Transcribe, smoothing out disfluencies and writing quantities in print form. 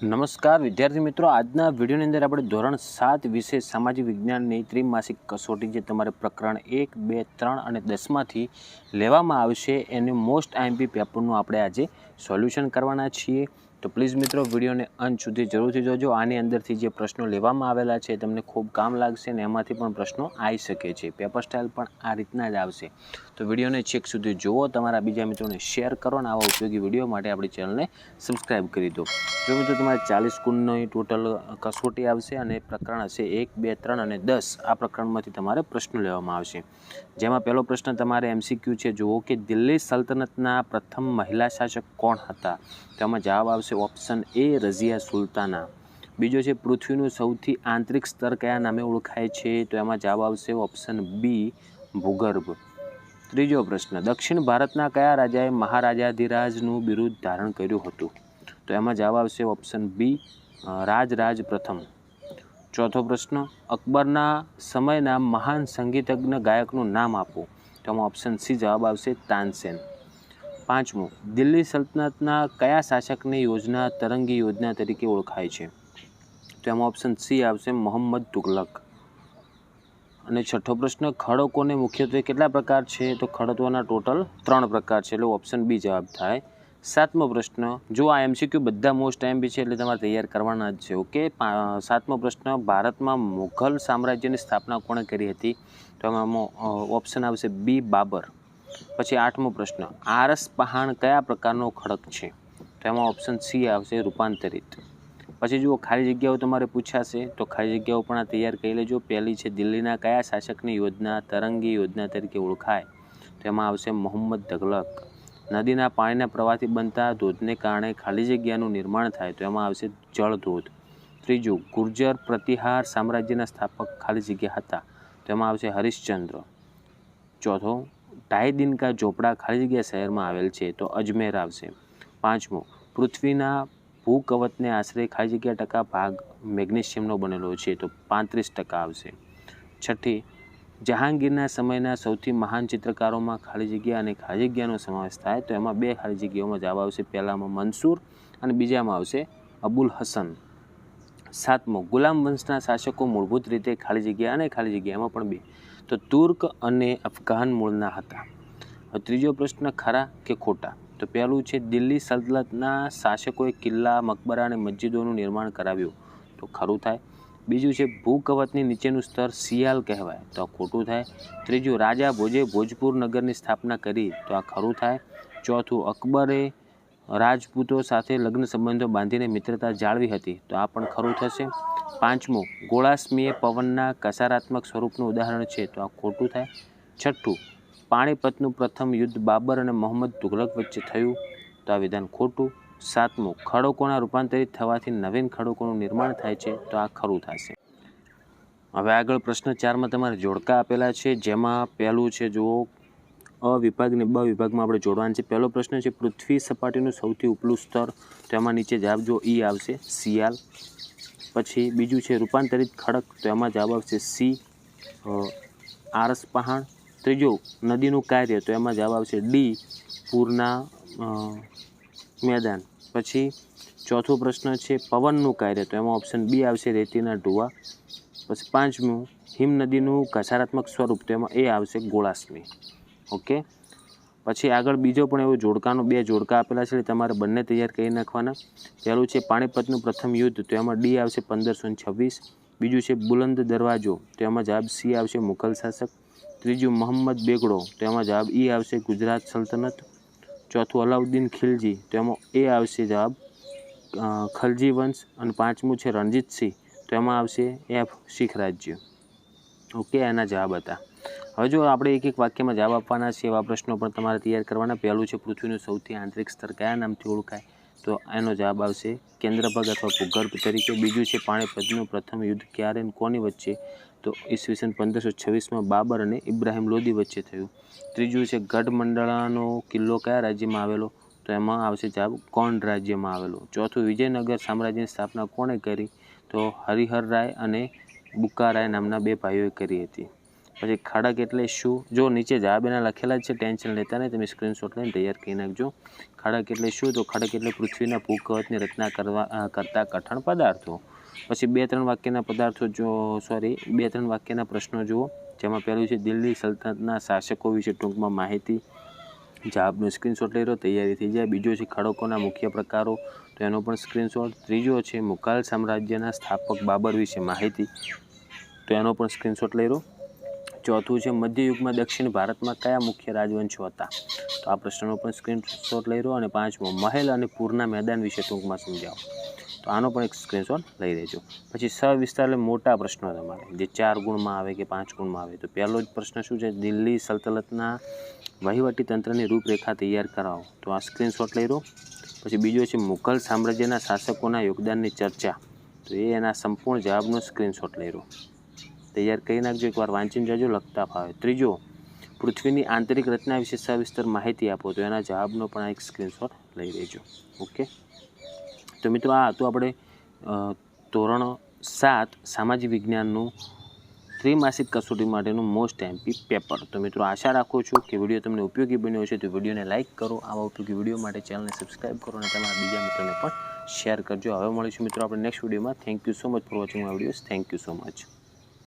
નમસ્કાર વિદ્યાર્થી મિત્રો, આજના વિડીયોની અંદર આપણે ધોરણ 7 વિશે સામાજિક વિજ્ઞાનની ત્રિમાસિક કસોટી જે તમારે પ્રકરણ 1, 2, 3 અને 10માંથી લેવામાં આવશે એનું મોસ્ટ આઈએમપી પેપરનું આપણે આજે સોલ્યુશન કરવાના છીએ। તો પ્લીઝ મિત્રો વિડીયોને અંત સુધી જરૂરથી જોજો। આની અંદરથી જે પ્રશ્નો લેવામાં આવેલા છે તમને ખૂબ કામ લાગશે અને એમાંથી પણ પ્રશ્નો આવી શકે છે। પેપર સ્ટાઇલ પણ આ રીતના જ આવશે, તો વિડીયોને છેક સુધી જુઓ, તમારા બીજા મિત્રોને શેર કરો અને આવા ઉપયોગી વિડીયો માટે આપણી ચેનલને સબસ્ક્રાઈબ કરી દો। જો મિત્રો તમારે 40 ગુણની ટોટલ કસોટી આવશે અને પ્રકરણ હશે 1, 2, 3 અને 10। આ પ્રકરણમાંથી તમારે પ્રશ્નો લેવામાં આવશે, જેમાં પહેલો પ્રશ્ન તમારે MCQ છે। જુઓ કે દિલ્હી સલ્તનતના પ્રથમ મહિલા શાસક કોણ હતા? તેમાં જવાબ આવશે ઓપ્શન A રઝિયા સુલતાના। બીજો છે પૃથ્વીનું સૌથી આંતરિક સ્તર કયા નામે ઓળખાય છે? તો એમાં જવાબ આવશે ઓપ્શન B ભૂગર્ભ। ત્રીજો પ્રશ્ન દક્ષિણ ભારતના કયા રાજાએ મહારાજાધિરાજનું બિરુદ ધારણ કર્યું હતું? તો એમાં જવાબ આવશે ઓપ્શન B રાજરાજ પ્રથમ। ચોથો પ્રશ્ન અકબરના સમયના મહાન સંગીતજ્ઞ ગાયકનું નામ આપો? તો એમાં ઓપ્શન C જવાબ આવશે તાનસેન। પાંચમું દિલ્હી સલ્તનતના કયા શાસકની યોજના તરંગી યોજના તરીકે ઓળખાય છે? તો એમાં ઓપ્શન C આવશે મોહમ્મદ તુગલક। અને છઠ્ઠો પ્રશ્ન ખડકોને મુખ્યત્વે કેટલા પ્રકાર છે? તો ખડકોના ટોટલ 3 પ્રકાર છે, એટલે ઓપ્શન B જવાબ થાય। સાતમો પ્રશ્ન, જો આ MCQ બધા મોસ્ટ આઈએમપી છે એટલે તમારે તૈયાર કરવાના જ છે, ઓકે। સાતમો પ્રશ્ન ભારતમાં મુઘલ સામ્રાજ્યની સ્થાપના કોણે કરી હતી? તો એમાં ઓપ્શન આવશે B બાબર। પછી આઠમો પ્રશ્ન આરસ પહાણ કયા પ્રકારનો ખડક છે? તો એમાં ઓપ્શન C આવશે રૂપાંતરિત। પછી જુઓ ખાલી જગ્યાઓ તમારે પૂછાશે, તો ખાલી જગ્યાઓ પણ આ તૈયાર કરી લેજો। પહેલી છે દિલ્હીના કયા શાસકની યોજના તરંગી યોજના તરીકે ઓળખાય? તો એમાં આવશે મોહમ્મદ તુગલક। નદીના પાણીના પ્રવાહથી બનતા ધોધને કારણે ખાલી જગ્યાનું નિર્માણ થાય, તો એમાં આવશે જળધોધ। ત્રીજું ગુર્જર પ્રતિહાર સામ્રાજ્યના સ્થાપક ખાલી જગ્યા હતા? તો એમાં આવશે હરિશ્ચંદ્ર। ચોથો ઢાઈ દિન કા ઝોપડા ખાલી જગ્યા શહેરમાં આવેલ છે? તો અજમેર આવશે। પાંચમું પૃથ્વીના ભૂકવચને આશરે ખાલી જગ્યા ટકા ભાગ મેગ્નેશિયમનો બનેલો છે? તો 35% આવશે। છઠ્ઠી જહાંગીરના સમયના સૌથી મહાન ચિત્રકારોમાં ખાલી જગ્યા અને ખાલી જગ્યાનો સમાવેશ થાય? તો એમાં 2 ખાલી જગ્યાઓમાં જવાબ આવશે, પહેલામાં મંસૂર અને બીજામાં આવશે અબુલ હસન। સાતમો ગુલામ વંશના શાસકો મૂળભૂત રીતે ખાલી જગ્યા અને ખાલી જગ્યામાં પણ 2, તો તુર્ક અને અફઘાન મૂળના હતા। ત્રીજો પ્રશ્ન ખરા કે ખોટા? તો પહેલું છે દિલ્હી સલ્તનતના શાસકોએ કિલ્લા, મકબરા અને મસ્જિદોનું નિર્માણ કરાવ્યું, તો ખરું થાય। બીજું છે ભૂકવચની નીચેનું સ્તર સિયાલ કહેવાય, તો આ ખોટું થાય। ત્રીજું રાજા ભોજે ભોજપુર નગરની સ્થાપના કરી, તો આ ખરું થાય। ચોથું અકબરે રાજપૂતો સાથે લગ્ન સંબંધો બાંધીને મિત્રતા જાળવી હતી, તો આ પણ ખરું થશે। પાંચમું ગોળાસ્મીએ પવનના કસારાત્મક સ્વરૂપનું ઉદાહરણ છે, તો આ ખોટું થાય। છઠ્ઠું પાણીપતનું પ્રથમ યુદ્ધ બાબર અને મોહમ્મદ તુગલક વચ્ચે થયું, તો આ વિધાન ખોટું। સાતમું ખડકોના રૂપાંતરિત થવાથી નવીન ખડકોનું નિર્માણ થાય છે, તો આ ખરું થશે। હવે આગળ પ્રશ્ન 4માં તમારે જોડકા આપેલા છે, જેમાં પહેલું છે જુઓ અ વિભાગ અને બ વિભાગમાં આપણે જોડવાનું છે। પહેલો પ્રશ્ન છે પૃથ્વી સપાટીનું સૌથી ઉપલું સ્તર, તો એમાં નીચે જવાબ જો E આવશે સિયાલ। પછી બીજું છે રૂપાંતરિત ખડક, તો એમાં જવાબ આવશે C આરસ પહાણ। ત્રીજું નદીનું કાર્ય, તો એમાં જવાબ આવશે D પૂરના મેદાન। પછી ચોથો પ્રશ્ન છે પવનનું કાર્ય, તો એમાં ઓપ્શન B આવશે રેતીના ઢૂવા। પછી પાંચમું હિમ નદીનું ઘસારાત્મક સ્વરૂપ, તો એમાં એ આવશે ગોળાસ્મી, ઓકે। પછી આગળ બીજો પણ એવો જોડકાનો 2 જોડકા આપેલા છે, એટલે તમારે બંને તૈયાર કરી નાખવાના। પહેલું છે પાણીપતનું પ્રથમ યુદ્ધ, તો એમાં D આવશે 1526। બીજું છે બુલંદ દરવાજો, તો એમાં જવાબ C આવશે મુઘલ શાસક। ત્રીજું મોહમ્મદ બેગડો, તો એમાં જવાબ E આવશે ગુજરાત સલ્તનત। ચોથું અલાઉદ્દીન ખિલજી, તો એમાં એ આવશે જવાબ ખલજી વંશ। અને પાંચમું છે રણજીત સિંહ, તો એમાં આવશે F શીખ રાજ્ય, ઓકે। એના જવાબ હતા। હવે જો આપણે એક એક વાક્યમાં જવાબ આપવાના છે, એવા પ્રશ્નો પણ તમારે તૈયાર કરવાના। પહેલું છે પૃથ્વીનું સૌથી આંતરિક સ્તર કયા નામથી ઓળખાય? તો એનો જવાબ આવશે કેન્દ્રભાગ અથવા ભૂગર્ભ તરીકે। બીજું છે પાણીપતનું પ્રથમ યુદ્ધ ક્યારે અને કોની વચ્ચે? તો ઈસવીસન 1526માં બાબર અને ઇબ્રાહિમ લોદી વચ્ચે થયું। ત્રીજું છે ગઢમંડળાનો કિલ્લો કયા રાજ્યમાં આવેલો? તો એમાં આવશે જવાબ કોંડ રાજ્યમાં આવેલો। ચોથું વિજયનગર સામ્રાજ્યની સ્થાપના કોણે કરી? તો હરિહર રાય અને બુક્કા રાય નામના 2 ભાઈઓએ કરી હતી। પછી ખડક એટલે શું? જો નીચે જવાબ એના લખેલા જ છે, ટેન્શન લેતા નહીં, તમે સ્ક્રીનશોટ લઈને તૈયાર કરી નાખજો. ખડક એટલે શું? તો ખડક એટલે પૃથ્વીના ભૂકવચની રચના કરતા કઠણ પદાર્થો. પછી 2-3 વાક્યના પદાર્થો બે ત્રણ વાક્યના પ્રશ્નો જુઓ. જેમાં પહેલું છે દિલ્હી સલ્તનતના શાસકો વિશે ટૂંકમાં માહિતી. જવાબનો સ્ક્રીનશોટ લઈ લો, તૈયારી થઈ જાય. બીજો છે ખડકોના મુખ્ય પ્રકારો, તો એનો પણ સ્ક્રીનશોટ. ત્રીજો છે મુઘલ સામ્રાજ્યના સ્થાપક બાબર વિશે માહિતી, તો એનો પણ સ્ક્રીનશોટ લઈ લો. ચોથું છે મધ્યયુગમાં દક્ષિણ ભારતમાં કયા મુખ્ય રાજવંશો હતા, તો આ પ્રશ્નનો પણ સ્ક્રીનશોટ લઈ લો. અને પાંચમો મહેલ અને પૂરના મેદાન વિશે ટૂંકમાં સમજાવો, તો આનો પણ એક સ્ક્રીનશોટ લઈ લેજો. પછી સવિસ્તાર એટલે મોટા પ્રશ્નો તમારે જે 4 ગુણમાં આવે કે 5 ગુણમાં આવે. તો પહેલો જ પ્રશ્ન શું છે? દિલ્હી સલ્તનતના વહીવટી તંત્રની રૂપરેખા તૈયાર કરાવો, તો આ સ્ક્રીનશોટ લઈ લો. પછી બીજો છે મુઘલ સામ્રાજ્યના શાસકોના યોગદાનની ચર્ચા, તો એના સંપૂર્ણ જવાબનો સ્ક્રીનશોટ લઈ લો, તૈયાર કરી નાખજો. એકવાર વાંચીને જજો, લખતા ફાવે. ત્રીજો પૃથ્વીની આંતરિક રચના વિશે સવિસ્તર માહિતી આપો, તો એના જવાબનો પણ એક સ્ક્રીનશોટ લઈ લેજો. ઓકે, તો મિત્રો આ હતું આપણે ધોરણ 7 સામાજિક વિજ્ઞાનનું ત્રિમાસિક કસોટી માટેનું મોસ્ટ એમપી પેપર. તો મિત્રો આશા રાખું છું કે વિડીયો તમને ઉપયોગી બન્યો હશે. તો વિડીયોને લાઇક કરો, આવા ઉપયોગી વિડીયો માટે ચેનલને સબસ્ક્રાઈબ કરો અને તમારા બીજા મિત્રોને પણ શેર કરજો. હવે મળીશું મિત્રો આપણે નેક્સ્ટ વિડીયોમાં. Thank you so much for watching my videos. Thank you so much.